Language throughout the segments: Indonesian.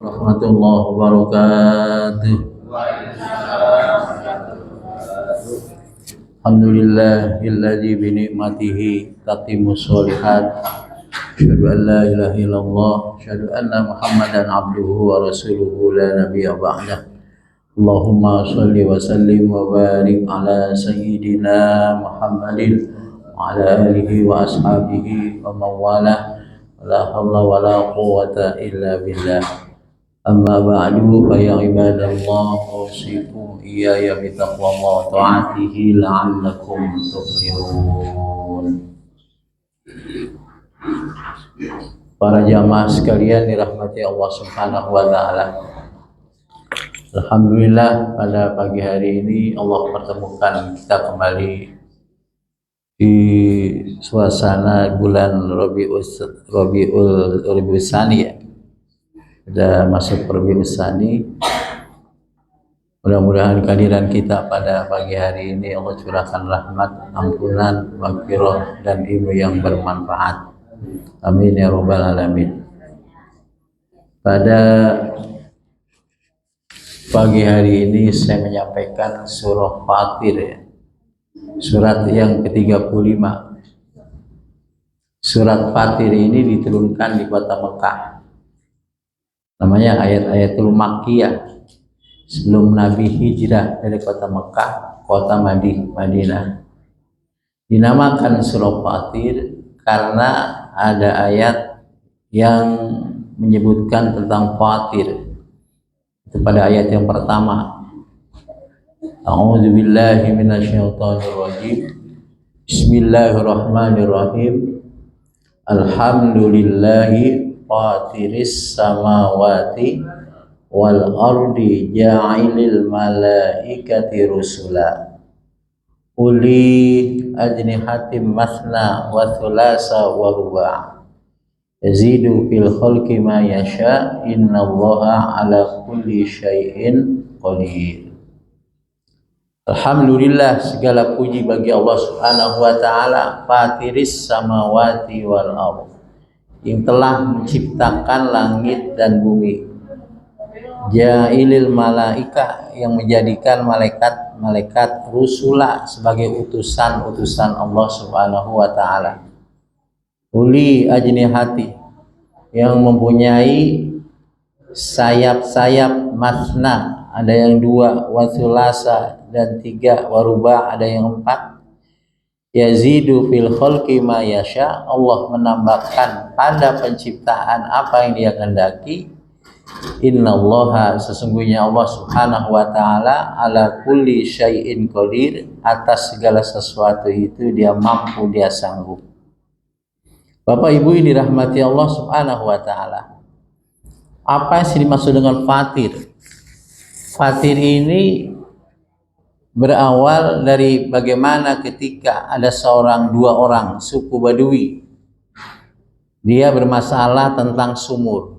warahmatullahi wabarakatuh. Alhamdulillahilladzi bi ni'matihi tatimmus sholihat. Asyhadu an la ilaha illallah, asyhadu anna Muhammadan abduhu wa rasuluhu la nabiyya ba'dah. Allahumma shalli wa sallim wa barik ala sayyidina Muhammadin wa ala alihi wa ashabihi wa mawalah. La haula wa la quwwata illa billah. Amma ba'du fa ya ibadallah, usikum iyaya bi taqwallah ta'atihi la'allakum tuflihun. Para jamaah sekalian dirahmati Allah Subhanahu wa taala. Alhamdulillah pada pagi hari ini Allah pertemukan kita kembali di suasana bulan Rabiul Tsani ya. Sudah masuk Rabiul Tsani. Mudah-mudahan kehadiran kita pada pagi hari ini Allah curahkan rahmat, ampunan, maghfirah dan ilmu yang bermanfaat. Amin ya rabbal alamin. Pada pagi hari ini saya menyampaikan surah Fatir ya. Surat yang ke-35. Surat Fatir ini diturunkan di kota Mekah. Namanya ayat-ayatul Makkiyah. Sebelum Nabi hijrah dari kota Mekah, kota Madinah. Dinamakan surah Fatir karena ada ayat yang menyebutkan tentang Fatir. Itu pada ayat yang pertama. A'udzu billahi minasyaitonir rajim. Bismillahirrahmanirrahim. Alhamdulillahi fatiris samawati wal ardi ja'ilil malaikati rusula uli ajnihatim masna wa thulasa wa ruba' yazidu fil khalqi ma yasha innallaha ala kulli syai'in qadir. Alhamdulillah, segala puji bagi Allah Subhanahu wa taala, fatiris samawati wal ardh, yang telah menciptakan langit dan bumi. Ja'ilil malaika, yang menjadikan malaikat rusula sebagai utusan Allah Subhanahu wa taala. Uli ajnihati, yang mempunyai sayap-sayap, masna, ada yang 2, wasulasa dan 3, waruba ada yang 4. Yazidu fil khalqi ma yasha, Allah menambahkan pada penciptaan apa yang Dia kehendaki. Innallaha, sesungguhnya Allah Subhanahu wa taala, ala kulli syai'in qadir, atas segala sesuatu itu Dia mampu, Dia sanggup. Bapak Ibu ini dirahmati Allah Subhanahu wa taala. Apa yang dimaksud dengan Fatir? Fatir ini berawal dari bagaimana ketika ada 2 orang suku Badui. Dia bermasalah tentang sumur.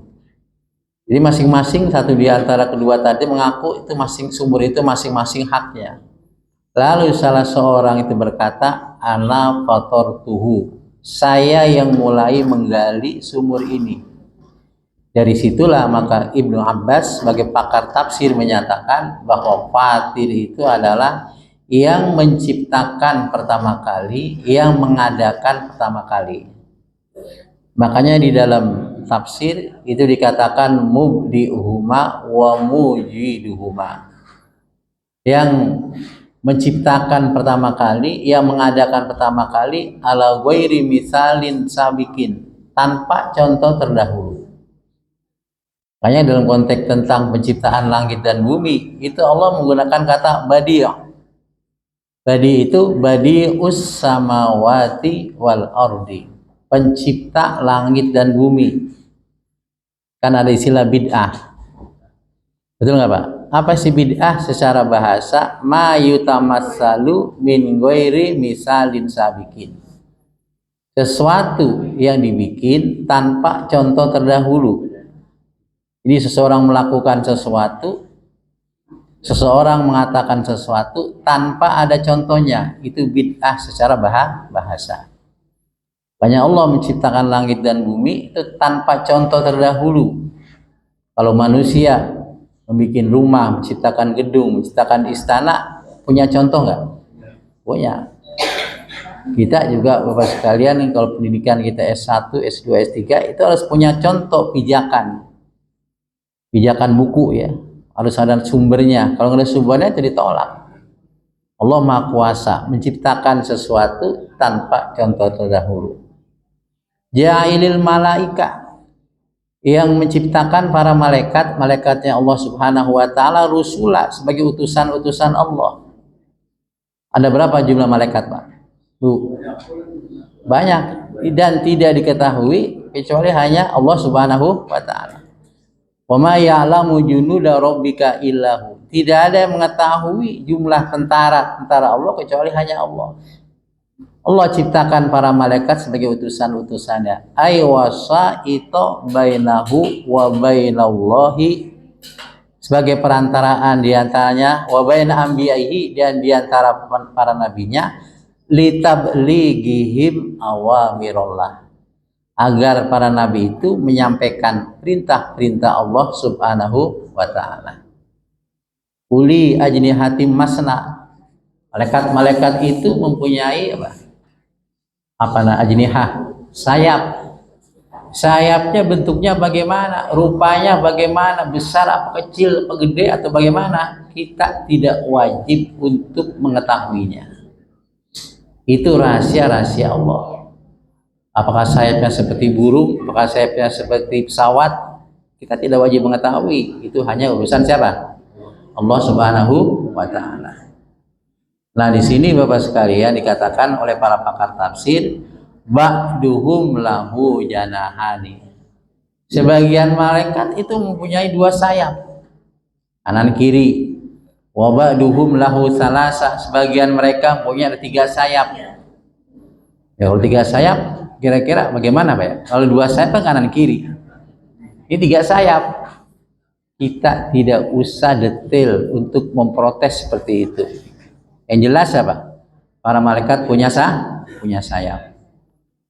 Jadi masing-masing satu di antara kedua tadi mengaku itu sumur itu masing-masing haknya. Lalu salah seorang itu berkata, ana fatartuhu, saya yang mulai menggali sumur ini. Dari situlah maka Ibnu Abbas sebagai pakar tafsir menyatakan bahwa Fatir itu adalah yang menciptakan pertama kali, yang mengadakan pertama kali. Makanya di dalam tafsir itu dikatakan mubdi'uhuma wa mujiduhuma, yang menciptakan pertama kali, yang mengadakan pertama kali, ala ghairi misalin sabikin, tanpa contoh terdahulu. Makanya dalam konteks tentang penciptaan langit dan bumi itu Allah menggunakan kata badi'. Badi' itu badi'us samawati wal ardi, pencipta langit dan bumi. Kan ada istilah bid'ah. Betul nggak Pak? Apa sih bid'ah secara bahasa? Ma yutamassalu min ghairi misalin sabikin. Sesuatu yang dibikin tanpa contoh terdahulu. Jadi seseorang melakukan sesuatu, seseorang mengatakan sesuatu tanpa ada contohnya, itu bid'ah secara bahasa. Banyak Allah menciptakan langit dan bumi itu tanpa contoh terdahulu. Kalau manusia membuat rumah, menciptakan gedung, menciptakan istana, punya contoh nggak? Punya. Kita juga Bapak sekalian, kalau pendidikan kita S1, S2, S3 itu harus punya contoh pijakan buku ya, harus ada sumbernya. Kalau nggak ada sumbernya itu ditolak. Allah Maha Kuasa menciptakan sesuatu tanpa contoh terdahulu. Ja'ilil malaika, yang menciptakan para malaikatnya Allah Subhanahu wa taala rusula, sebagai utusan-utusan Allah. Ada berapa jumlah malaikat, Pak? Bu, banyak dan tidak diketahui kecuali hanya Allah Subhanahu wa taala. Wa ma ya'lamu junuda rabbika illahu. Tidak ada yang mengetahui jumlah tentara Allah kecuali hanya Allah. Allah ciptakan para malaikat sebagai utusan-utusannya. Ay wasaito bainahu wa bainallahi, sebagai perantaraan diantaranya, wa baina anbiya'ihi, dan diantara para nabinya, litablighihim awamirullah, agar para nabi itu menyampaikan perintah-perintah Allah Subhanahu wa taala. Uli ajnihatim masna, malaikat-malaikat itu mempunyai ajnihah, sayapnya bentuknya bagaimana, rupanya bagaimana, besar apa kecil, apa gede atau bagaimana, kita tidak wajib untuk mengetahuinya. Itu rahasia-rahasia Allah. Apakah sayapnya seperti burung, apakah sayapnya seperti pesawat, kita tidak wajib mengetahui. Itu hanya urusan siapa? Allah Subhanahu wa taala. Nah, di sini Bapak sekalian dikatakan oleh para pakar tafsir, ba'duhum lahu janahani. Sebagian malaikat itu mempunyai dua sayap, kanan kiri. Wa ba'duhum lahu salasa, sebagian mereka mempunyai 3 sayap. Ya, kalau 3 sayap kira-kira bagaimana, Pak ya? Kalau 2 sayap kan kanan kiri. Ini 3 sayap. Kita tidak usah detail untuk memprotes seperti itu. Yang jelas apa? Para malaikat punya sayap.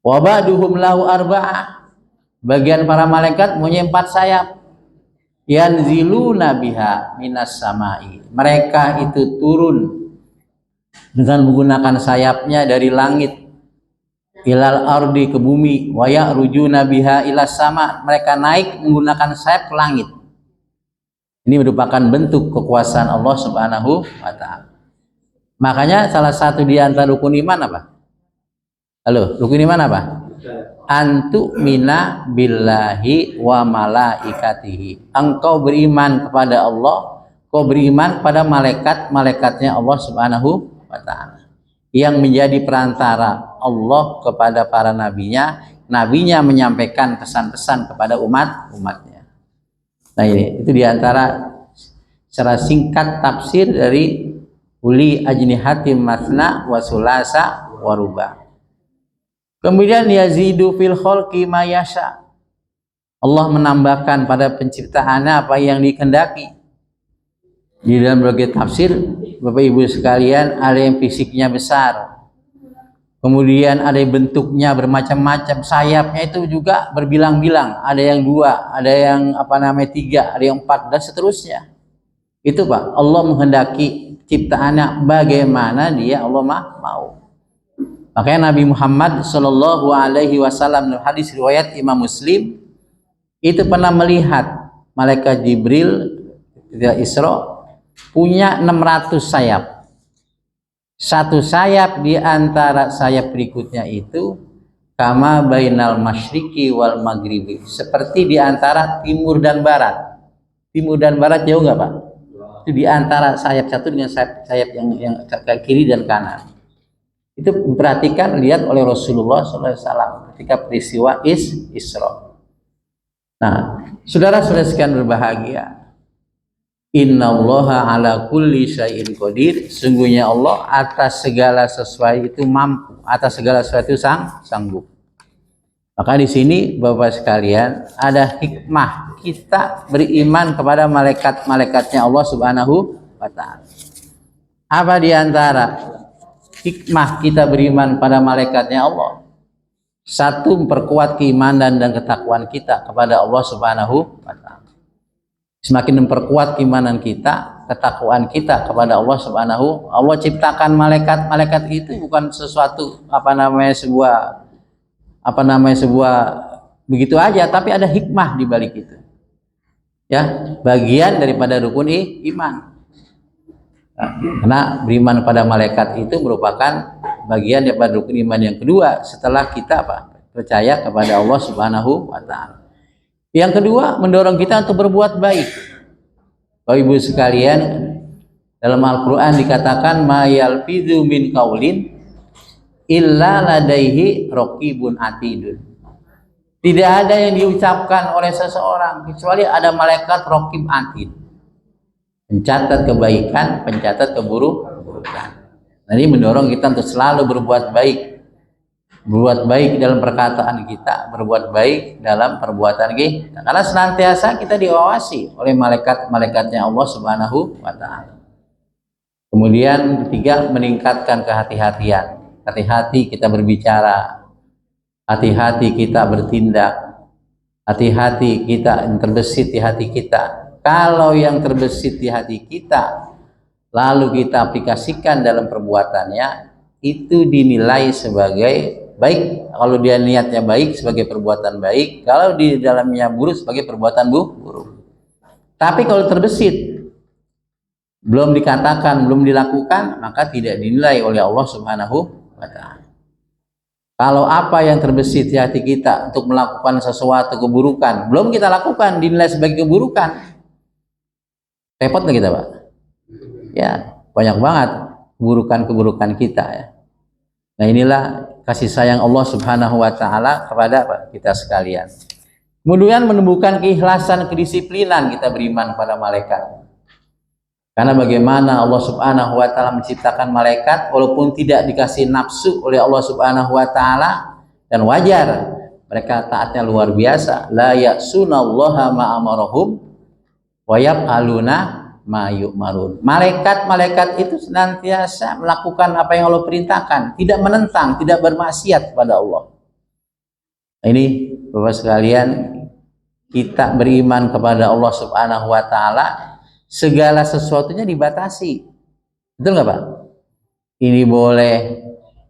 Wa ba'duhum lahu arba'ah. Bagian para malaikat punya 4 sayap. Yanziluna biha minas samai. Mereka itu turun dengan menggunakan sayapnya dari langit ilal ardi, ke bumi. Wa ya'rujuna biha ilas sama. Mereka naik menggunakan sayap ke langit. Ini merupakan bentuk kekuasaan Allah Subhanahu wa taala. Makanya salah satu di antara rukun iman apa? Halo, rukun iman apa? Antu mina billahi wa malaikatihi. Engkau beriman kepada Allah, kau beriman kepada malaikatnya Allah Subhanahu wa taala, yang menjadi perantara Allah kepada para nabinya menyampaikan pesan-pesan kepada umatnya. Nah, ini itu diantara secara singkat tafsir dari uli ajnihatim masna wa sulasa wa ruba. Kemudian yazidu fil khalqi ma yasha. Allah menambahkan pada penciptaannya apa yang dikehendaki. Di dalam berbagai tafsir, Bapak Ibu sekalian, ada yang fisiknya besar. Kemudian ada yang bentuknya bermacam-macam, sayapnya itu juga berbilang-bilang, ada yang 2, ada yang 3, ada yang 4 dan seterusnya. Itu Pak, Allah menghendaki ciptaannya bagaimana dia Allah mau. Makanya Nabi Muhammad Shallallahu Alaihi Wasallam dalam hadis riwayat Imam Muslim itu pernah melihat malaikat Jibril ketika Isra punya 600 sayap. Satu sayap di antara sayap berikutnya itu kama bainal masyriqi wal maghribi, seperti di antara timur dan barat. Timur dan barat jauh nggak Pak? Itu di antara sayap satu dengan sayap yang kiri dan kanan. Itu diperhatikan, lihat oleh Rasulullah SAW ketika peristiwa Isra. Nah, saudara-saudara sekalian berbahagia, innallaha ala kulli syai'in qadir. Sungguhnya Allah atas segala sesuatu itu mampu, atas segala sesuatu sanggup. Maka di sini Bapak sekalian ada hikmah kita beriman kepada malaikat-malaikatnya Allah Subhanahu wa taala. Apa di antara hikmah kita beriman pada malaikatnya Allah? Satu, memperkuat keimanan dan ketakwaan kita kepada Allah Subhanahu wa taala. semakin memperkuat keimanan kita, ketakwaan kita kepada Allah Subhanahu. Allah ciptakan malaikat itu bukan sesuatu sebuah begitu aja, tapi ada hikmah di balik itu. Ya, bagian daripada rukun iman. Karena beriman pada malaikat itu merupakan bagian daripada rukun iman yang kedua setelah kita percaya kepada Allah Subhanahu wa taala. Yang kedua, mendorong kita untuk berbuat baik. Bapak Ibu sekalian, dalam Al-Qur'an dikatakan ma yalfidzu min qaulin illa ladaihi raqibun atidun. Tidak ada yang diucapkan oleh seseorang kecuali ada malaikat raqib atid, pencatat kebaikan, pencatat keburukan. Nah, ini mendorong kita untuk selalu berbuat baik dalam perkataan kita, berbuat baik dalam perbuatan kita, karena senantiasa kita diawasi oleh malaikat-malaikatnya Allah Subhanahu wa taala. Kemudian ketiga, meningkatkan kehati-hatian. Hati-hati kita berbicara, hati-hati kita bertindak, hati-hati kita yang terbesit di hati kita. Kalau yang terbesit di hati kita lalu kita aplikasikan dalam perbuatannya, itu dinilai sebagai baik. Kalau dia niatnya baik, sebagai perbuatan baik. Kalau di dalamnya buruk, sebagai perbuatan buruk. Tapi kalau terbesit, belum dikatakan, belum dilakukan, maka tidak dinilai oleh Allah Subhanahu wa taala. Kalau apa yang terbesit di hati kita untuk melakukan sesuatu keburukan, belum kita lakukan, dinilai sebagai keburukan. Repot nggak kita, Pak? Ya, banyak banget keburukan-keburukan kita ya. Nah, inilah kasih sayang Allah Subhanahu wa taala kepada kita sekalian. Kemudian menumbuhkan keikhlasan, kedisiplinan kita beriman pada malaikat. Karena bagaimana Allah Subhanahu wa taala menciptakan malaikat walaupun tidak dikasih nafsu oleh Allah Subhanahu wa taala, dan wajar mereka taatnya luar biasa. La ya'sunallaha ma amarahum wa yaf'aluna ma yu'marun. Malaikat itu senantiasa melakukan apa yang Allah perintahkan, tidak menentang, tidak bermaksiat kepada Allah. Ini Bapak sekalian, kita beriman kepada Allah Subhanahu wa taala, segala sesuatunya dibatasi. Betul nggak, Pak? Ini boleh,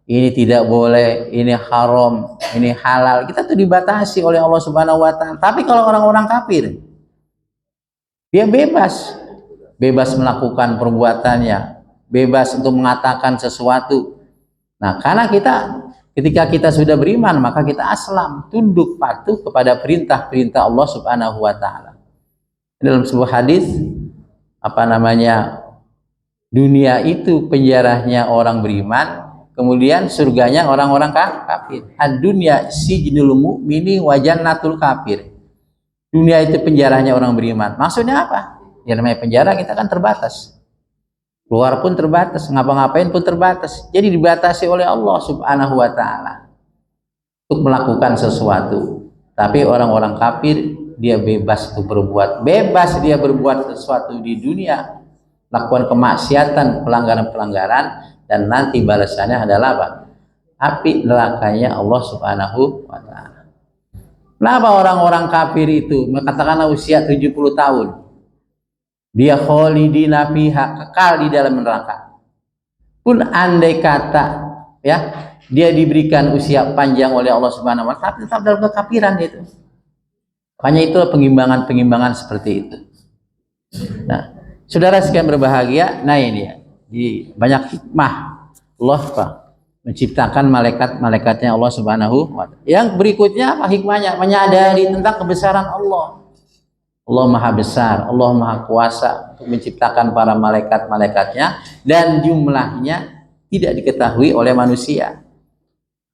ini tidak boleh, ini haram, ini halal. Kita tuh dibatasi oleh Allah Subhanahu wa taala. Tapi kalau orang-orang kafir, dia bebas melakukan perbuatannya, bebas untuk mengatakan sesuatu. Nah, karena ketika kita sudah beriman, maka kita aslam, tunduk patuh kepada perintah-perintah Allah Subhanahu wa taala. Dalam sebuah hadis, dunia itu penjarahnya orang beriman, kemudian surganya orang-orang kafir. Ad-dunya sijnul mu'mini wa jannatul kafir. Dunia itu penjarahnya orang beriman. Maksudnya apa? Ya, namanya penjara, kita kan terbatas. Keluar pun terbatas, ngapa-ngapain pun terbatas. Jadi dibatasi oleh Allah Subhanahu wa taala untuk melakukan sesuatu. Tapi orang-orang kafir, dia bebas untuk berbuat, bebas dia berbuat sesuatu di dunia, lakukan kemaksiatan, pelanggaran-pelanggaran, dan nanti balasannya adalah apa? Api nerakanya Allah Subhanahu wa taala. Kenapa orang-orang kafir itu katakanlah usia 70 tahun, dia khalidina fiha, kekal di dalam neraka. Pun andai kata ya, dia diberikan usia panjang oleh Allah Subhanahu wa taala, tetap dalam kekafiran itu. Makanya itu pengimbangan seperti itu. Nah, saudara sekalian berbahagia, nah ini ya, di banyak hikmah Allah menciptakan malaikat-malaikatnya Allah Subhanahu wa taala. Yang berikutnya apa hikmahnya? Menyadari tentang kebesaran Allah. Allah Maha Besar, Allah Maha Kuasa untuk menciptakan para malaikat-malaikatnya, dan jumlahnya tidak diketahui oleh manusia.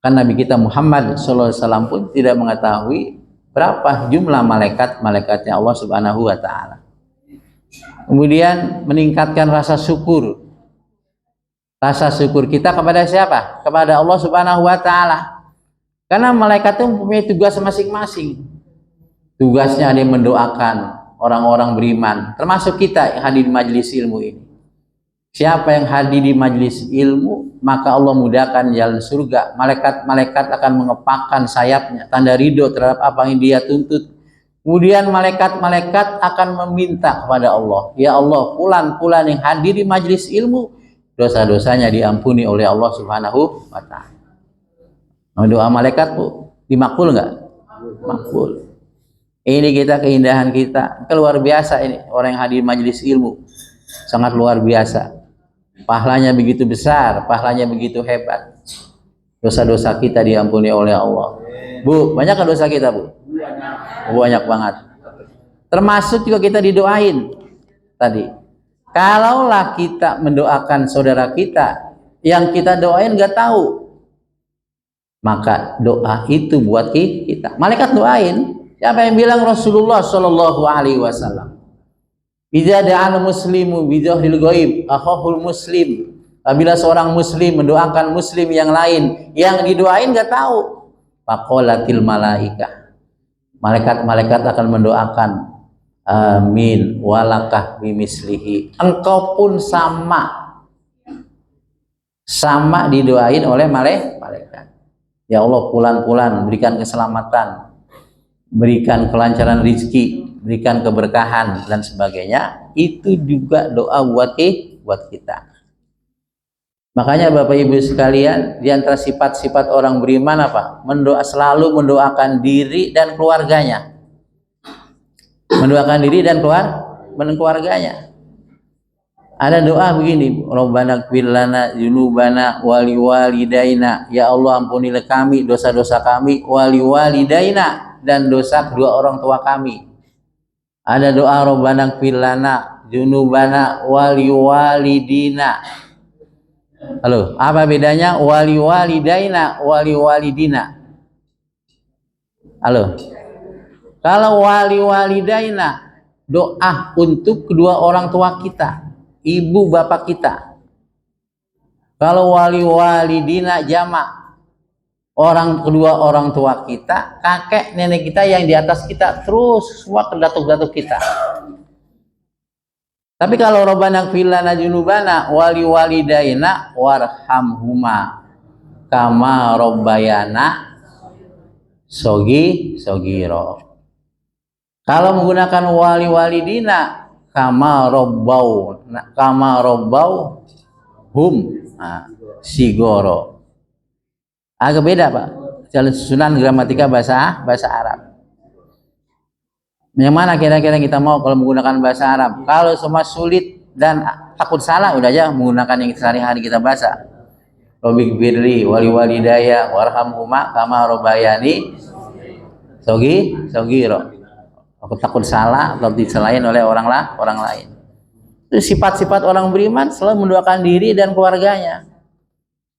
Kan Nabi kita Muhammad SAW pun tidak mengetahui berapa jumlah malaikat-malaikatnya Allah Subhanahu wa taala. Kemudian meningkatkan rasa syukur. Rasa syukur kita kepada siapa? Kepada Allah Subhanahu wa taala. Karena malaikat itu mempunyai tugas masing-masing. Tugasnya ada yang mendoakan orang-orang beriman, termasuk kita yang hadir di majelis ilmu ini. Siapa yang hadir di majelis ilmu, maka Allah mudahkan jalan surga. Malaikat-malaikat akan mengepakkan sayapnya, tanda ridho terhadap apa yang dia tuntut. Kemudian malaikat-malaikat akan meminta kepada Allah, ya Allah, fulan-fulan yang hadir di majelis ilmu, dosa-dosanya diampuni oleh Allah Subhanahu wa ta'ala. Doa malaikat Bu, dimakbul nggak? Makbul. Ini kita keindahan kita, luar biasa ini orang yang hadir majelis ilmu, sangat luar biasa. Pahalanya begitu besar, pahalanya begitu hebat. Dosa-dosa kita diampuni oleh Allah. Bu, banyak kan dosa kita Bu? Banyak banget. Termasuk juga kita didoain tadi. Kalaulah kita mendoakan saudara kita yang kita doain nggak tahu, maka doa itu buat kita. Malaikat doain. Siapa yang bilang? Rasulullah Shallallahu Alaihi Wasallam. Idza da'al muslimu bidzahril ghaib akhahul muslim. Apabila seorang muslim mendoakan muslim yang lain, yang didoain nggak tahu, faqalatil malaikah. Malaikat-malaikat akan mendoakan, amin walakah bimislihi. Engkau pun sama didoain oleh malaikat. Ya Allah, pulan-pulan berikan keselamatan, berikan kelancaran rizki, berikan keberkahan dan sebagainya. Itu juga doa buat kita. Makanya Bapak Ibu sekalian, di antara sifat-sifat orang beriman apa? Selalu mendoakan diri dan keluarganya. Mendoakan diri dan keluarganya. Ada doa begini, Rabbana ighfir lana dzunubana wali walidaina. Ya Allah, ampunilah kami dosa-dosa kami, wali walidaina, dan dosa kedua orang tua kami. Ada doa Rabbana ighfir lana dzunubana wali walidina. Halo, apa bedanya wali walidaina, wali walidina? Halo. Kalau wali walidaina, doa untuk kedua orang tua kita, ibu bapak kita. Kalau wali walidina jamak, kedua orang tua kita, kakek nenek kita yang di atas kita, terus semua datuk-datuk kita. Tapi kalau Rabbana ighfir lana dzunubana wali walidaina warhamhuma kama rabbayana sogiro. Kalau menggunakan wali walidina kama robbau hum sigoro. Agak beda Pak. Susunan gramatika bahasa Arab. Yang mana kira-kira kita mau kalau menggunakan bahasa Arab? Kalau semua sulit dan takut salah, udah aja menggunakan yang sehari-hari kita baca. Robik birli wali walidaya warhamhuma kama robayani sogiro. Aku takut salah atau disalahin oleh orang lain. Itu sifat-sifat orang beriman, selalu mendoakan diri dan keluarganya.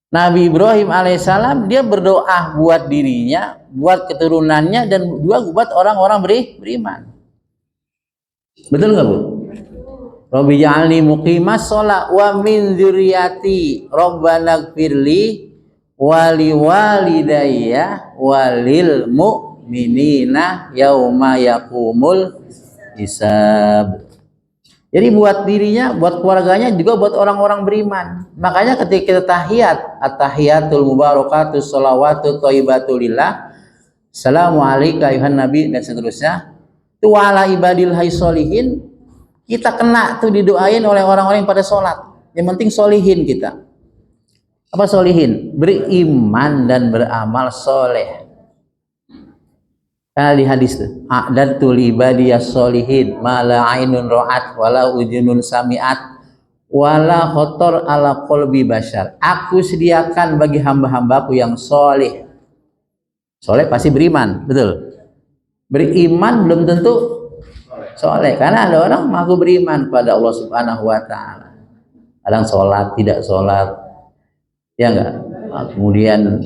Nabi Ibrahim alaihissalam dia berdoa buat dirinya, buat keturunannya, dan juga buat orang-orang beriman. Betul nggak Bu? Rabbi ja'alni muqimas sholat wa min dzurriyyati Rabbana ighfirli wali walidayya walil mu'minina yauma yaqumul hisab. Jadi buat dirinya, buat keluarganya, juga buat orang-orang beriman. Makanya ketika kita tahiyat, at-tahiyatul mubarakatus sholawatu thayyibatu lillah, assalamu alayka ayuhan nabi, dan seterusnya. Itu ala ibadil haisolihin, kita kena tuh didoain oleh orang-orang yang pada sholat. Yang penting solihin kita. Apa solihin? Beriman dan beramal soleh. Karena di hadis tuh, a'dadtu li ibadiyas sholihin ma la ainun ra'at wala ujunun sami'at wala khotor ala qalbi bashar. Aku sediakan bagi hamba-hambaku yang soleh. Soleh pasti beriman, betul. Beriman belum tentu soleh, karena ada orang mengaku beriman pada Allah Subhanahu wa ta'ala. Kadang sholat, tidak sholat, ya enggak? Kemudian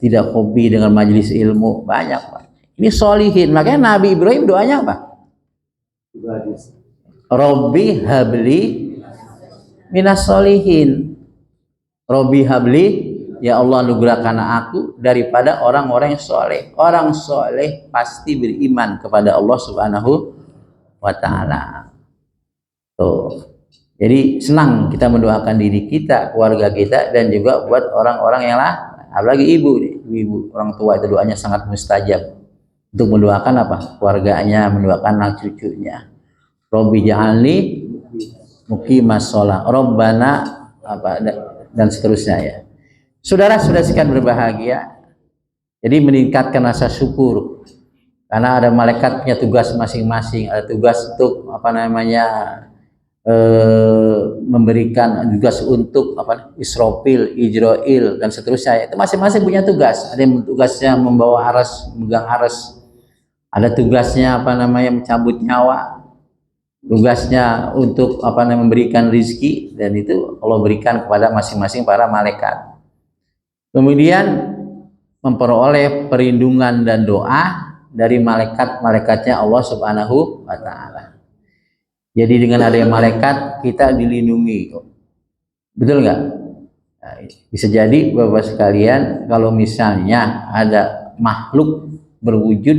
tidak hobi dengan majelis ilmu, banyak Pak. Ini solihin. Makanya Nabi Ibrahim doanya apa? Robbi habli minas solihin. Robbi habli, ya Allah anugerahkan aku daripada orang-orang yang soleh. Orang soleh pasti beriman kepada Allah Subhanahu wa ta'ala. Tuh. Jadi senang kita mendoakan diri kita, keluarga kita, dan juga buat orang-orang yang lain. Apalagi ibu orang tua itu doanya sangat mustajab. untuk mendoakan apa? Keluarganya, mendoakan anak cucunya. Robbi ja'alni muqimas shalah, Rabbana apa dan seterusnya ya. Saudara-saudara sekalian berbahagia, jadi meningkatkan rasa syukur karena ada malaikat punya tugas masing-masing, ada tugas untuk apa namanya memberikan tugas untuk apa Israfil, Ijrail dan seterusnya. Itu masing-masing punya tugas. Ada yang tugasnya membawa aras, megang aras. Ada tugasnya apa namanya mencabut nyawa. Tugasnya untuk apa namanya memberikan rizki, dan itu Allah berikan kepada masing-masing para malaikat. Kemudian memperoleh perlindungan dan doa dari malaikat-malaikatnya Allah Subhanahu wa Ta'ala. Jadi dengan adanya malaikat kita dilindungi, betul nggak? Nah, bisa jadi Bapak sekalian, kalau misalnya ada makhluk berwujud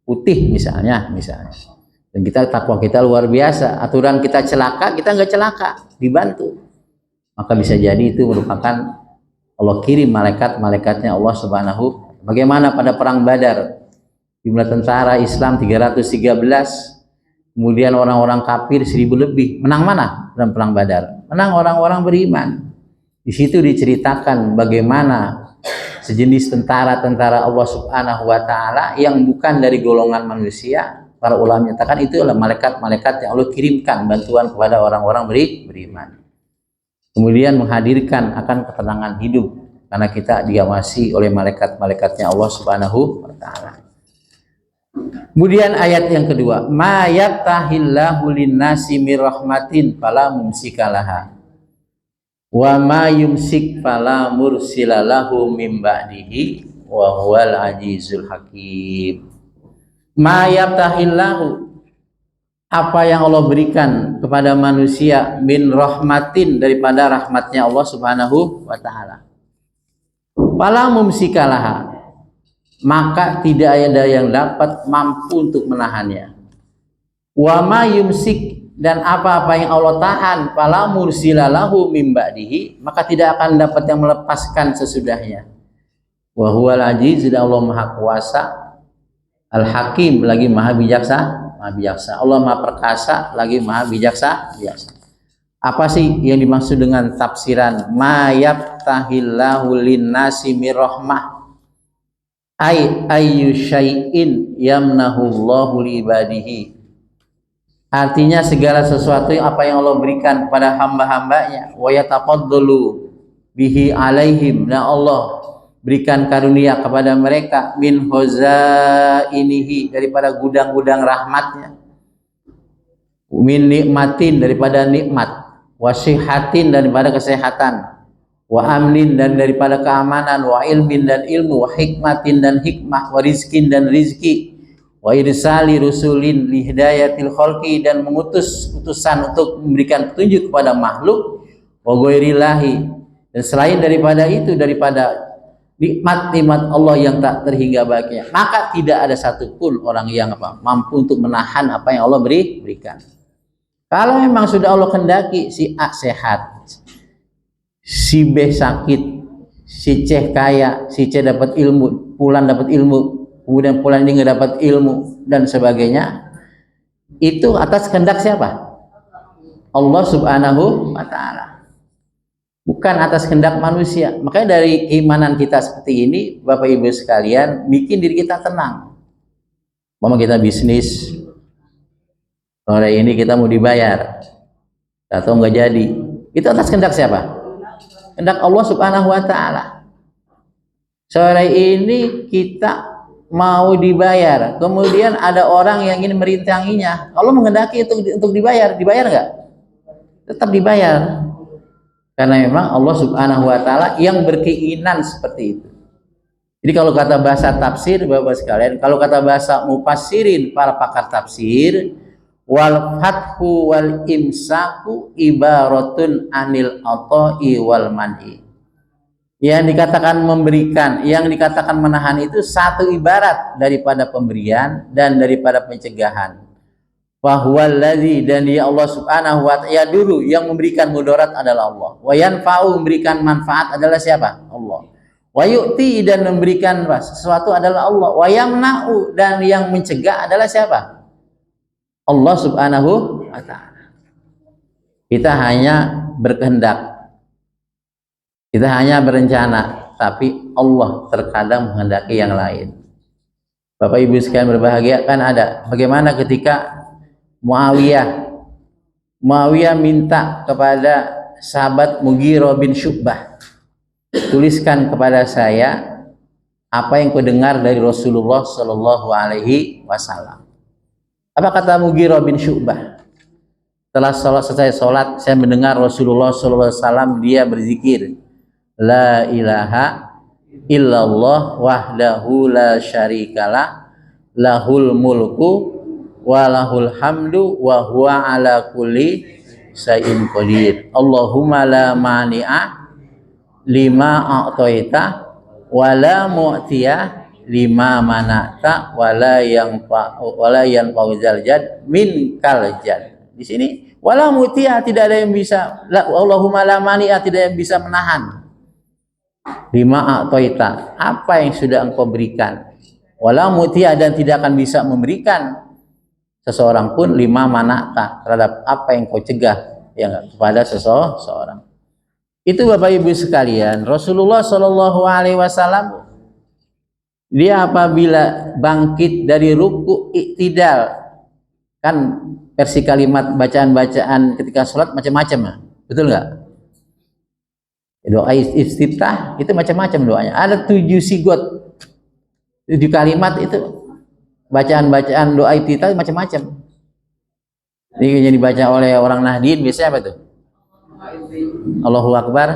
putih misalnya, dan kita takwa kita luar biasa, aturan kita celaka, kita nggak celaka, dibantu, maka bisa jadi itu merupakan Allah kirim malaikatnya Allah Subhanahu. Bagaimana pada perang Badar, jumlah tentara Islam 313. Kemudian orang-orang kafir 1000 lebih. Menang mana dalam perang Badar? Menang orang-orang beriman. Di situ diceritakan bagaimana sejenis tentara-tentara Allah Subhanahu wa Ta'ala yang bukan dari golongan manusia. Para ulama menyatakan itu adalah malaikat-malaikat yang Allah kirimkan bantuan kepada orang-orang beriman. Kemudian menghadirkan akan ketenangan hidup karena kita diawasi oleh malaikat-malaikatnya Allah Subhanahu wa Ta'ala. Kemudian ayat yang kedua, ma yaftahillahu lin-nasi mir rahmatin fala mumsikalaha wa ma yumsik fala mursilalahu mim ba'dihi wa huwal azizul hakim. Ma yaftahillahu, apa yang Allah berikan kepada manusia, min rahmatin, daripada rahmatnya Allah Subhanahu wa Ta'ala, fala mumsikalaha, maka tidak ada yang dapat mampu untuk menahannya. Wa ma yumsik, dan apa-apa yang Allah tahan, fala mursilalahu mim ba'dihi, maka tidak akan dapat yang melepaskan sesudahnya. Wa huwal aziz, dan Allah maha kuasa, al hakim, lagi maha bijaksana. Allah maha perkasa, lagi maha bijaksana. Apa sih yang dimaksud dengan tafsiran ma yaftahillahu lin-nasi mir rahmah? Ayyu syai'in yamnahullahu li ibadihi. Artinya segala sesuatu yang apa yang Allah berikan kepada hamba-hambanya, wa yatafaddalu bihi alaihim, dan Allah berikan karunia kepada mereka, min hozainihi, daripada gudang-gudang rahmatnya, min nikmatin, daripada nikmat, wasihatin, daripada kesehatan, wa amnin, dan daripada keamanan, wa ilmin, dan ilmu, wa hikmatin, dan hikmah, wa rizkin, dan rizki, wa irsali rusulin li hidayatil khalqi, dan mengutus utusan untuk memberikan petunjuk kepada makhluk, wa ghairillahi, dan selain daripada itu, daripada nikmat-nikmat Allah yang tak terhingga baginya, maka tidak ada satupun orang yang mampu untuk menahan apa yang Allah berikan. Kalau memang sudah Allah kendaki si A sehat, si B sakit, si C kaya, si C dapat ilmu, Fulan dapat ilmu, kemudian Fulan ini nggak dapat ilmu, dan sebagainya, itu atas kehendak siapa? Allah Subhanahu wa Ta'ala, bukan atas kehendak manusia. Makanya dari keimanan kita seperti ini, Bapak Ibu sekalian, bikin diri kita tenang. Mama kita bisnis, sore ini kita mau dibayar atau nggak jadi, itu atas kehendak siapa? Kehendak Allah Subhanahu wa Ta'ala. Sore ini kita mau dibayar, kemudian ada orang yang ingin merintanginya, Allah menghendaki untuk dibayar nggak? Tetap dibayar, karena memang Allah Subhanahu wa Ta'ala yang berkeinginan seperti itu. Jadi kalau kata bahasa tafsir, Bapak sekalian, kalau kata bahasa mufassirin, para pakar tafsir, wal fathu wal imsaku ibaratun anil ata'i wal man'i. Yang dikatakan memberikan, yang dikatakan menahan itu satu ibarat daripada pemberian dan daripada pencegahan. Fahuwallazi, dan dia Allah Subhanahu wa Ta'ala, ya dulu yang memberikan mudarat adalah Allah. Wa yanfa'u, memberikan manfaat adalah siapa? Allah. Wa yu'ti, dan memberikan sesuatu adalah Allah. Wa yamna'u, dan yang mencegah adalah siapa? Allah Subhanahu wa ta'ala. Kita hanya berkehendak, kita hanya berencana, tapi Allah terkadang menghendaki yang lain. Bapak Ibu sekalian berbahagia, kan ada bagaimana ketika Muawiyah minta kepada sahabat Mughirah bin Syu'bah, tuliskan kepada saya apa yang kau dengar dari Rasulullah Shallallahu Alaihi Wasallam. Apa kata Mughirah bin Syu'bah? Setelah selesai sholat, saya mendengar Rasulullah Shallallahu Alaihi Wasallam, dia berzikir, La ilaha illallah wahdahu la syarikalah, lahul mulku wa lahul hamdu wa huwa ala kulli syai'in qadir. Allahumma la mani'a lima a'taita wa la mu'tiya lima mana'ta wa la yanfa'u dzal jad min kal jad. Di sini wala mu'tiya, tidak ada yang bisa, Allahumma la mani'a, tidak yang bisa menahan. Lima a'taita, apa yang sudah engkau berikan. Wala mu'tiya, dan tidak akan bisa memberikan seseorang pun lima mana'ta, terhadap apa yang kau cegah ya kepada seseorang. Itu Bapak Ibu sekalian, Rasulullah Shallallahu Alaihi Wasallam, dia apabila bangkit dari ruku i'tidal, kan versi kalimat bacaan-bacaan ketika sholat macam-macam, betul nggak? Doa istiftah itu macam-macam doanya, ada 7 sigot, 7 kalimat itu bacaan-bacaan doa istiftah macam-macam. Ini yang dibaca oleh orang Nahdien biasanya apa tuh? Allahu Akbar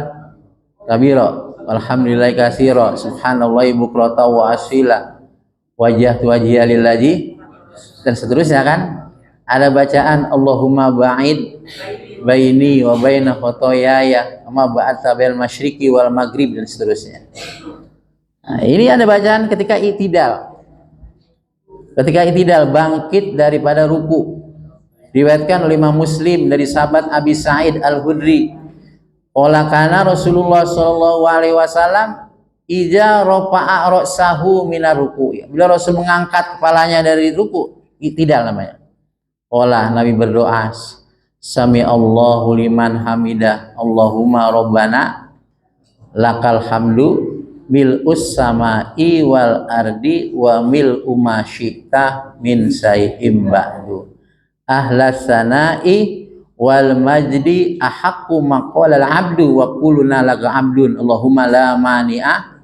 kabira, alhamdulillahi katsira, subhanallahi bukrata wa asila, wajjahtu wajhiya lillazi, dan seterusnya kan. Ada bacaan Allahumma ba'id baini wa baina khotoyaya kama ba'adta bainal masyriqi wal maghrib, dan seterusnya. Nah, ini ada bacaan ketika i'tidal. Ketika i'tidal bangkit daripada ruku. Diriwayatkan oleh Imam Muslim dari sahabat Abi Sa'id Al-Khudri, qala kana Rasulullah sallallahu alaihi wasallam idza rafa'a ra'sahu minar ruku'. Bila Rasul mengangkat kepalanya dari ruku, i'tidal namanya. Qala, Nabi berdoa, Sami Allahu liman hamidah, Allahumma rabbana lakal hamdu mil'us sama'i wal ardi wa mil'u ma syi'ta min say'im ba'du. Ahlas sana'i wal majdi ahaqqu maqalal abdu wa quluna laka abdun. Allahumma la mani'a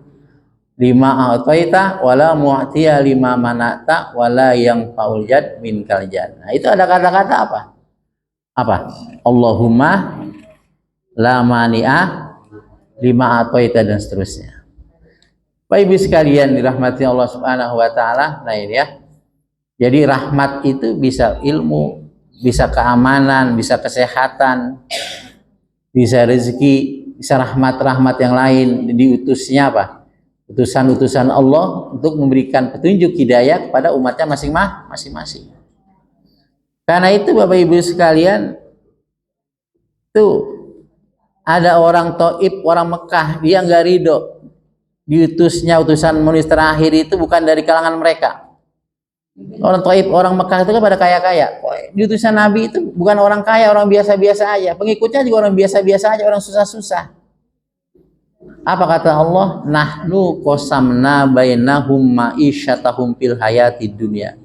lima a'taita wa la mu'tiya lima mana'ta wa la yanfa'ul jad min kal jad. Nah, itu ada kata-kata apa? Allahumma la mani'a lima a'taita, dan seterusnya. Bapak Ibu sekalian dirahmati Allah Subhanahu wa taala. Nah, ini ya. Jadi rahmat itu bisa ilmu, bisa keamanan, bisa kesehatan, bisa rezeki, bisa rahmat-rahmat yang lain. Diutusnya apa? Utusan-utusan Allah untuk memberikan petunjuk hidayah kepada umatnya masing-masing. Karena itu Bapak Ibu sekalian, tuh ada orang Taif, orang Mekah, dia nggak ridho diutusnya utusan manusia terakhir itu bukan dari kalangan mereka. Orang Taif, orang Mekah itu kan pada kaya-kaya. Diutusan Nabi itu bukan orang kaya, orang biasa-biasa aja. Pengikutnya juga orang biasa-biasa aja, orang susah-susah. Apa kata Allah? Nahnu qasamna bainahum ma'isyatahum fil hayatid dunya.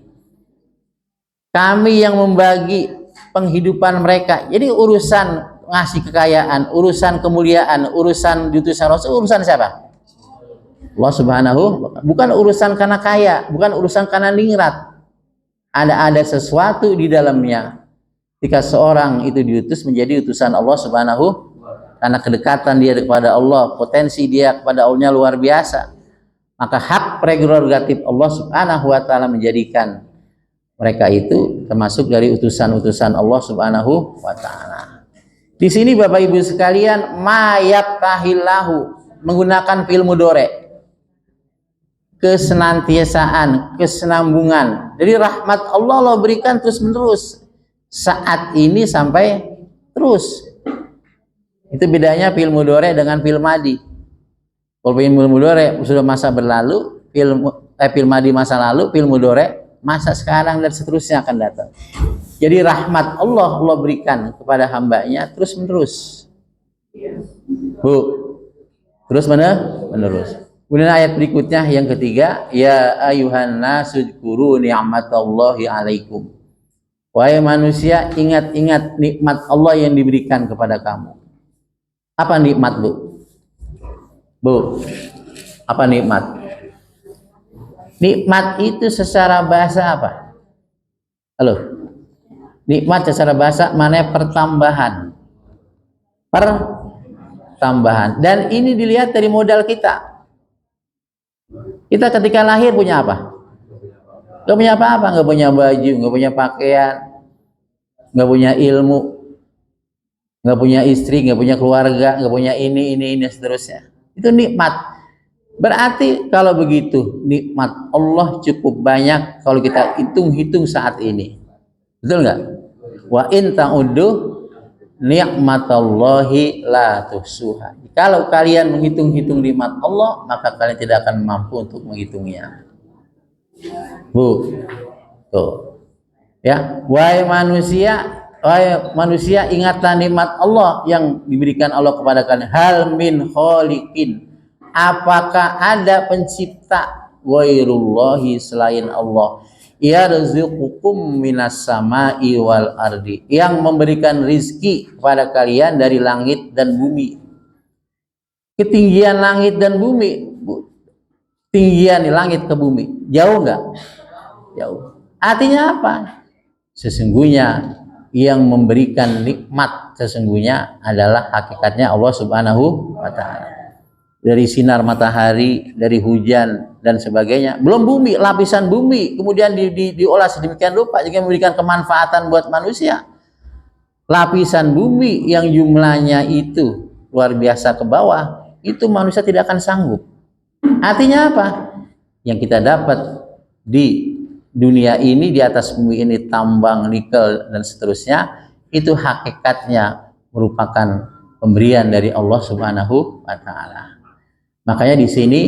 Kami yang membagi penghidupan mereka. Jadi urusan ngasih kekayaan, urusan kemuliaan, urusan diutusan Rasul, urusan siapa? Allah Subhanahu, bukan urusan karena kaya, bukan urusan karena ningrat. Ada sesuatu di dalamnya. Ketika seorang itu diutus menjadi utusan Allah Subhanahu, karena kedekatan dia kepada Allah, potensi dia kepada Allah luar biasa, maka hak prerogatif Allah Subhanahu wa taala menjadikan mereka itu termasuk dari utusan-utusan Allah Subhanahu wa taala. Di sini Bapak Ibu sekalian, mayattahillahu menggunakan fi'il mudhari, kesenantiasaan, kesenambungan. Jadi rahmat Allah berikan terus-menerus, saat ini sampai terus. Itu bedanya fi'il mudhari dengan fi'il madi. Kalau pengen fil mudhari sudah masa berlalu, fil madi masa lalu, fil mudhari masa sekarang dan seterusnya akan datang. Jadi rahmat Allah berikan kepada hambanya terus menerus. Bu, terus menerus. Kemudian ayat berikutnya yang ketiga, ya ayuhan nasu dzkuru ni'matallahi alaikum. Wahai manusia, ingat-ingat nikmat Allah yang diberikan kepada kamu. Apa nikmat, Bu? Bu, apa nikmat? Nikmat itu secara bahasa apa? Halo? Nikmat secara bahasa mana pertambahan. Pertambahan. Dan ini dilihat dari modal kita. Kita ketika lahir punya apa? Gak punya apa-apa, gak punya baju, gak punya pakaian, gak punya ilmu, gak punya istri, gak punya keluarga, gak punya ini, seterusnya. Itu nikmat. Berarti kalau begitu nikmat Allah cukup banyak kalau kita hitung-hitung saat ini. Betul nggak? Wa in ta'uddu ni'matallahi la tuhsuha. Kalau kalian menghitung-hitung nikmat Allah, maka kalian tidak akan mampu untuk menghitungnya. Bu, tuh. Ya, wahai manusia, ingatlah nikmat Allah yang diberikan Allah kepada kalian. Hal min khaliqin. Apakah ada pencipta ghairullahi selain Allah? Yarzuqukum minas sama'i wal ardi. Yang memberikan rizki kepada kalian dari langit dan bumi. Ketinggian langit dan bumi, tinggian di langit ke bumi, jauh nggak? Jauh. Artinya apa? Sesungguhnya yang memberikan nikmat sesungguhnya adalah hakikatnya Allah Subhanahu wa Ta'ala. Dari sinar matahari, dari hujan dan sebagainya. Belum bumi, lapisan bumi kemudian diolah sedemikian rupa juga memberikan kemanfaatan buat manusia. Lapisan bumi yang jumlahnya itu luar biasa ke bawah, itu manusia tidak akan sanggup. Artinya apa? Yang kita dapat di dunia ini, di atas bumi ini, tambang, nikel dan seterusnya, itu hakikatnya merupakan pemberian dari Allah Subhanahu wa Ta'ala. Makanya di sini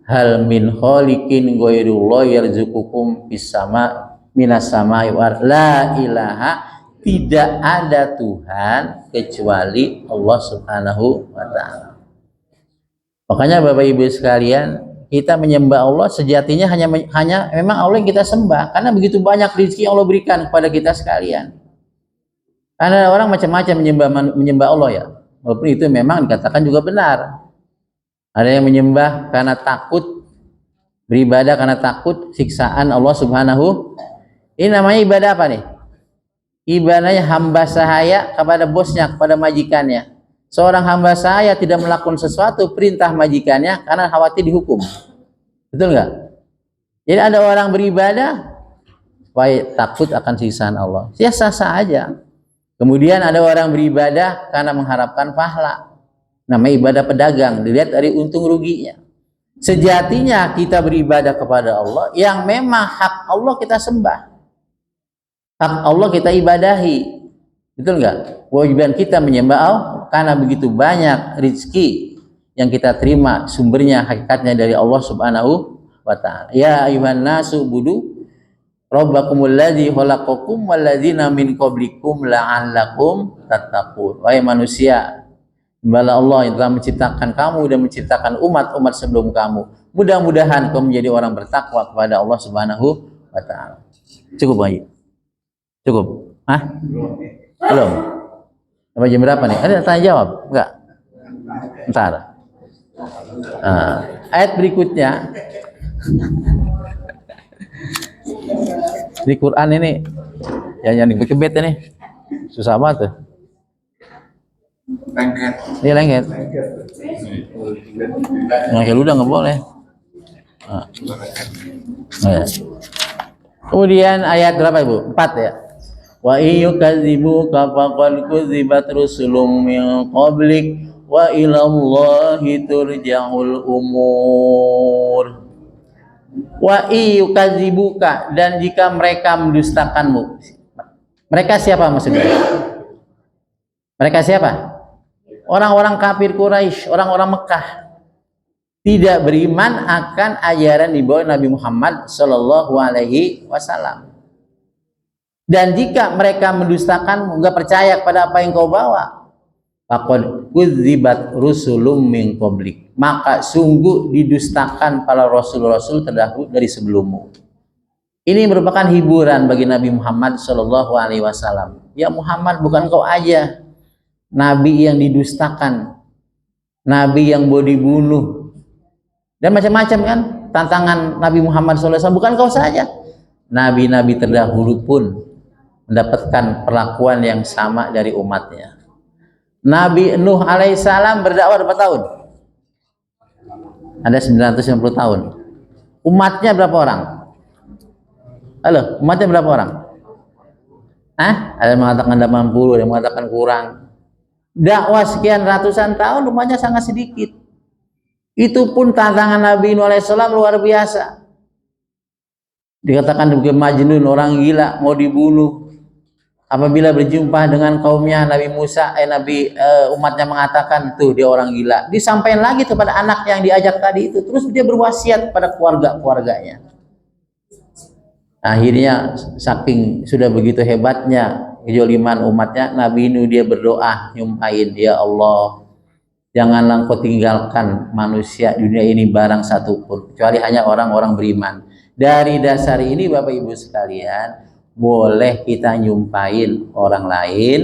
hal min khaliqin ghairullah yarzuqukum bis-sama minas samai wal la ilaha, tidak ada Tuhan kecuali Allah Subhanahu wa Ta'ala. Makanya Bapak Ibu sekalian, kita menyembah Allah sejatinya hanya memang Allah yang kita sembah, karena begitu banyak rezeki yang Allah berikan kepada kita sekalian. Karena orang macam-macam menyembah Allah ya, walaupun itu memang dikatakan juga benar. Ada yang menyembah karena takut, beribadah karena takut siksaan Allah Subhanahu. Ini namanya ibadah apa nih? Ibadahnya hamba sahaya kepada bosnya, kepada majikannya. Seorang hamba sahaya tidak melakukan sesuatu perintah majikannya karena khawatir dihukum. Betul nggak? Jadi ada orang beribadah supaya takut akan siksaan Allah. Ya sah-sah aja. Kemudian ada orang beribadah karena mengharapkan pahala. Namanya ibadah pedagang, dilihat dari untung ruginya. Sejatinya kita beribadah kepada Allah yang memang hak Allah kita sembah. Hak Allah kita ibadahi. Betul nggak? Kewajiban kita menyembah Allah karena begitu banyak rezeki yang kita terima sumbernya hakikatnya dari Allah Subhanahu wa Ta'ala. Ya ayuhan nasu budu rabbakumul ladzi khalaqakum wal ladzina min qablikum la'allakum tattaqun. Wahai manusia, sembahlah Allah yang telah menciptakan kamu dan menciptakan umat-umat sebelum kamu. Mudah-mudahan kamu menjadi orang bertakwa kepada Allah Subhanahu wa Ta'ala. Cukup lagi? Cukup? Hah? Belum? Sampai jam berapa nih? Ada tanya jawab? Enggak? Ntar. Ayat berikutnya di Quran ini yang dikebet ini susah banget tuh. Lengket. Ini lengket. Lengket udah nggak boleh. Kemudian ayat berapa Ibu? 4 ya. Wa iyukadzibuka faqad kudzibat rusulun min qablik wa ilallahi turja'ul umur. Wa iyukadzibuka, dan jika mereka mendustakanmu. Mereka siapa maksudnya? Mereka siapa? Orang-orang kafir Quraisy, orang-orang Mekah. tidak beriman akan ajaran dibawa Nabi Muhammad Shallallahu Alaihi Wasallam. Dan jika mereka mendustakan, nggak percaya kepada apa yang kau bawa, faqad kudzibat rusulum min qablik, maka sungguh didustakan para rasul-rasul terdahulu dari sebelummu. Ini merupakan hiburan bagi Nabi Muhammad Shallallahu Alaihi Wasallam. Ya Muhammad, bukan kau aja Nabi yang didustakan, Nabi yang mau dibunuh, dan macam-macam kan tantangan Nabi Muhammad SAW. Bukan kau saja, Nabi-Nabi terdahulu pun mendapatkan perlakuan yang sama dari umatnya. Nabi Nuh alaihissalam berdakwah berapa tahun? Ada 990 tahun. Umatnya berapa orang? Halo, umatnya berapa orang? Ada yang mengatakan 80, ada yang mengatakan kurang. Dakwah sekian ratusan tahun, umatnya sangat sedikit. Itu pun tantangan Nabi Nuh alaihissalam luar biasa. Dikatakan sebagai majnun, orang gila, mau dibunuh. Apabila berjumpa dengan kaumnya Nabi Musa, umatnya mengatakan tuh dia orang gila. Disampaikan lagi kepada anak yang diajak tadi itu. Terus dia berwasiat pada keluarganya. Akhirnya saking sudah begitu hebatnya kejoliman umatnya, Nabi Nuh dia berdoa nyumpahin, ya Allah, janganlah Engkau tinggalkan manusia dunia ini barang satupun kecuali hanya orang-orang beriman. Dari dasar ini Bapak Ibu sekalian, boleh kita nyumpahin orang lain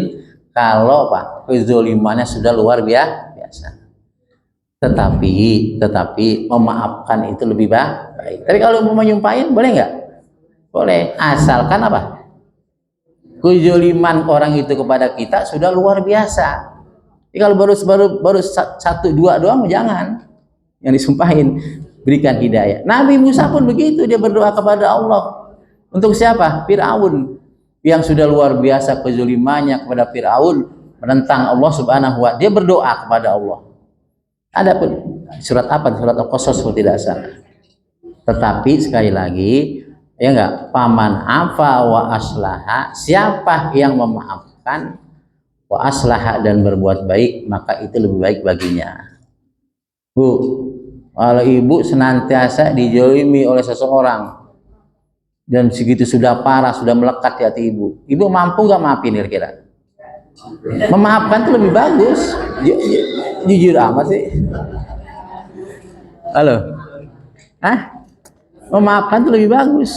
kalau kezolimannya sudah luar biasa. Tetapi memaafkan itu lebih baik. Tapi kalau mau nyumpahin boleh nggak? Boleh, asalkan kezoliman orang itu kepada kita sudah luar biasa. Jadi kalau baru 1-2 doang jangan yang disumpahin. Berikan hidayah. Nabi Musa pun begitu, dia berdoa kepada Allah. Untuk siapa? Fir'aun yang sudah luar biasa kezolimannya kepada Fir'aun, menentang Allah Subhanahu wa Ta'ala. Dia berdoa kepada Allah. Ada pun surat apa? Surat Al-Qasas kalau tidak salah. Tetapi sekali lagi, ya enggak, paman afa wa aslaha, siapa yang memaafkan wa aslaha dan berbuat baik, maka itu lebih baik baginya. Bu, kalau ibu senantiasa dijolimi oleh seseorang dan segitu sudah parah, sudah melekat di hati ibu, ibu mampu nggak maafin kira-kira? Memaafkan itu lebih bagus. Jujur amat sih. Halo, memaafkan itu lebih bagus,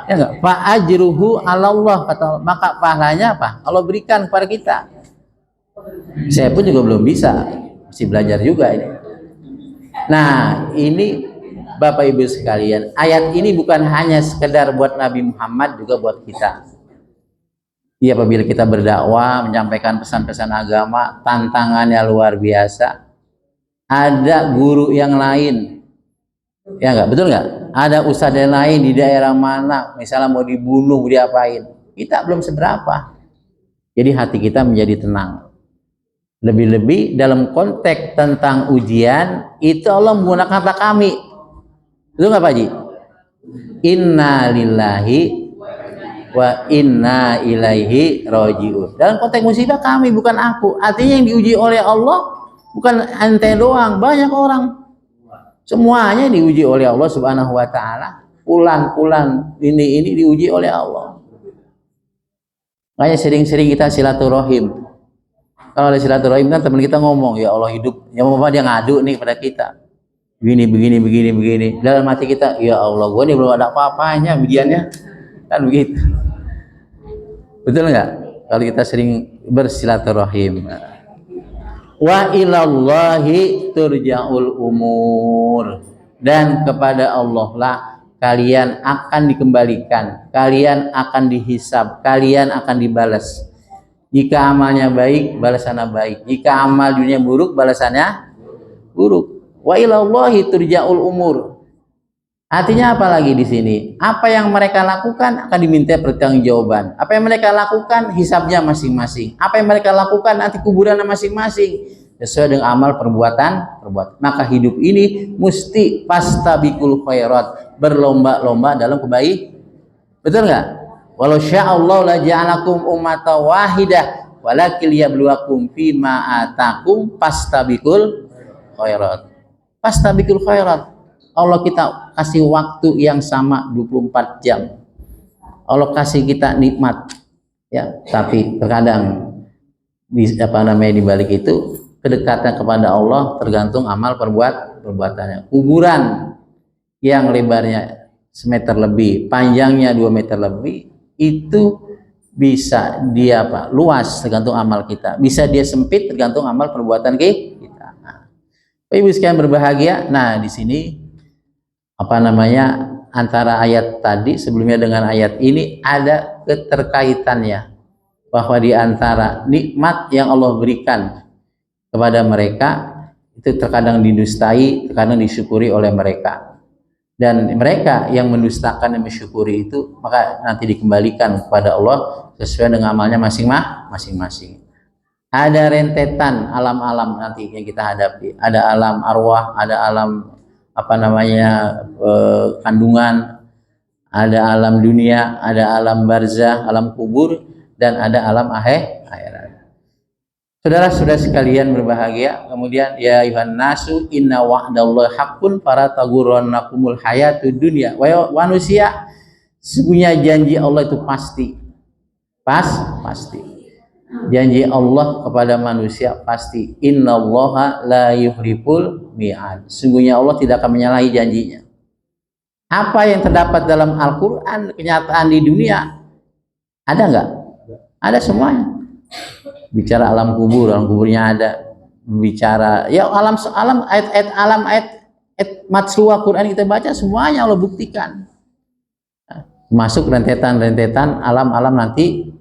ya enggak? Fa ajruhu 'ala Allah, kata, maka pahalanya apa? Allah berikan kepada kita. Saya pun juga belum bisa, masih belajar juga ini. Nah, ini Bapak Ibu sekalian, ayat ini bukan hanya sekedar buat Nabi Muhammad, juga buat kita. Ya, apabila kita berdakwah, menyampaikan pesan-pesan agama, tantangannya luar biasa. Ada guru yang lain, ya enggak, betul enggak? Ada ustadz yang lain di daerah mana, misalnya mau dibunuh, diapain, kita belum seberapa. Jadi hati kita menjadi tenang. Lebih-lebih dalam konteks tentang ujian, itu Allah menggunakan kata kami. Betul nggak Pak Haji? Inna lillahi wa inna ilaihi raji'un. Dalam konteks musibah kami, bukan aku. Artinya yang diuji oleh Allah bukan ente doang, banyak orang. Semuanya diuji oleh Allah Subhanahu wa Ta'ala. Pulan ini diuji oleh Allah. Makanya sering-sering kita silaturahim. Kalau ada silaturahim kan teman kita ngomong, ya Allah hidup, ya apa dia ngadu nih pada kita. Begini. Dalam hati kita, ya Allah, gue nih belum ada apa-apanya, bidiannya kan begitu. Betul nggak? Kalau kita sering bersilaturahim. Wa ilallahi turja'ul umur, dan kepada Allah lah kalian akan dikembalikan, kalian akan dihisab, kalian akan dibalas. Jika amalnya baik, balasannya baik. Jika amal dunia buruk, balasannya buruk. Wa ilallahi turja'ul umur. Artinya apa lagi di sini? Apa yang mereka lakukan akan diminta pertanggungjawaban. Apa yang mereka lakukan, hisabnya masing-masing. Apa yang mereka lakukan nanti kuburannya masing-masing. Sesuai dengan amal perbuatan. Maka hidup ini mesti fastabiqul khairat, berlomba-lomba dalam kebaikan. Betul nggak? Walau sya'allahu la ja'alakum ummatan wahidah walakin liyabluwakum fima atakum fastabiqul khairat. fastabiqul khairat. Allah kita kasih waktu yang sama 24 jam. Allah kasih kita nikmat, ya. Tapi terkadang di balik itu kedekatan kepada Allah tergantung amal perbuatannya. Kuburan yang lebarnya semeter lebih, panjangnya 2 meter lebih, itu bisa dia luas tergantung amal kita, bisa dia sempit tergantung amal perbuatan kita. Nah, Ibu sekalian berbahagia. Nah, di sini antara ayat tadi sebelumnya dengan ayat ini ada keterkaitannya, bahwa di antara nikmat yang Allah berikan kepada mereka itu terkadang didustai, terkadang disyukuri oleh mereka. Dan mereka yang mendustakan dan mensyukuri itu maka nanti dikembalikan kepada Allah sesuai dengan amalnya masing-masing. Ada rentetan alam-alam nanti yang kita hadapi. Ada alam arwah, ada alam kandungan, ada alam dunia, ada alam barzah, alam kubur, dan ada alam akhirat. Saudara-saudara sekalian berbahagia. Kemudian ya ayuhan nasu inna wa'dallahi haqqun fala taghurrannakumul hayatud dunya. Manusia, sesungguhnya janji Allah itu pasti. Pasti. Janji Allah kepada manusia pasti. Innallaha la yukhliful mi'ad. Sesungguhnya Allah tidak akan menyalahi janjinya. Apa yang terdapat dalam Al-Qur'an, kenyataan di dunia, ada enggak? Ada semuanya. Bicara alam kuburnya ada. Bicara ya alam ayat matsluah Quran kita baca semuanya Allah buktikan. Masuk rentetan alam-alam nanti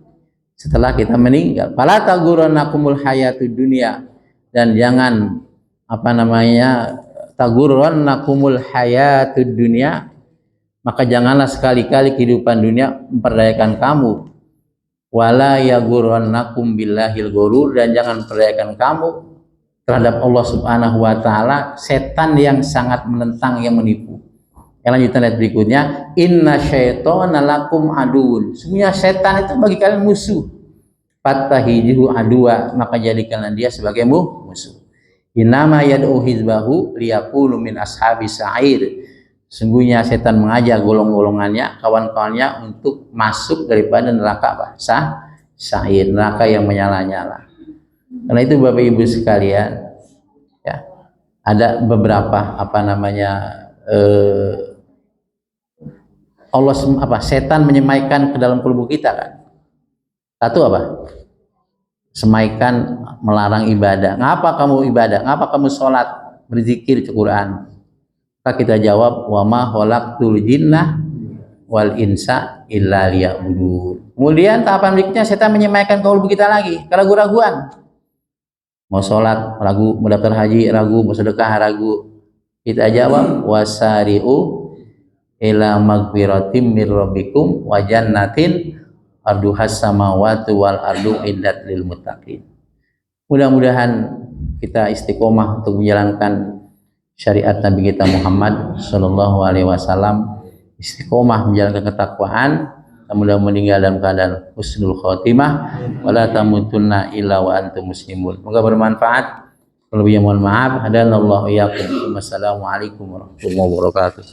setelah kita meninggal. Fala taghurrannakumul hayatud dunya, dan jangan taghurrannakumul hayatud dunya, maka janganlah sekali-kali kehidupan dunia memperdayakan kamu. Wala yaghurrannakum billahil ghurur, dan jangan perdayakan kamu terhadap Allah Subhanahu wa taala setan yang sangat menentang, yang menipu. Yang lanjutan ayat berikutnya, inna syaitana lakum aduun. Sebenarnya setan itu bagi kalian musuh. Fattahijuhu adua, maka jadikanlah dia sebagai musuh. Innama yad'u hizbahu liyakunu min ashabis sa'ir. Sungguhnya setan mengajak golongannya, kawan-kawannya untuk masuk daripada neraka sa'ir, neraka yang menyala-nyala. Karena itu Bapak Ibu sekalian, ya, ada beberapa setan menyemaikan ke dalam kalbu kita kan. Satu semaikan melarang ibadah. Ngapa kamu ibadah? Ngapa kamu sholat, berzikir, Quran? Maka kita jawab, wa ma khalaqtul jinna wal insa illa liya'budun. Kemudian tahapan berikutnya setan menyemaikan kalbu kita lagi, keraguan-raguan. Mau sholat ragu, mau daftar haji ragu, mau sedekah ragu. Kita jawab, wasari'u ila magfiratim mir rabbikum wa jannatin arduhas samawati wal ardu iddat lil muttaqin. Mudah-mudahan kita istiqomah untuk menjalankan syariat Nabi kita Muhammad Sallallahu Alaihi Wasallam, istiqomah menjalankan ketakwaan, mudah meninggal dalam keadaan husnul khotimah, wala tamutunna illa wa antum muslimun. Semoga bermanfaat. Lebihnya mohon maaf. Hadanallahu iyyakum. Wassalamualaikum warahmatullahi wabarakatuh.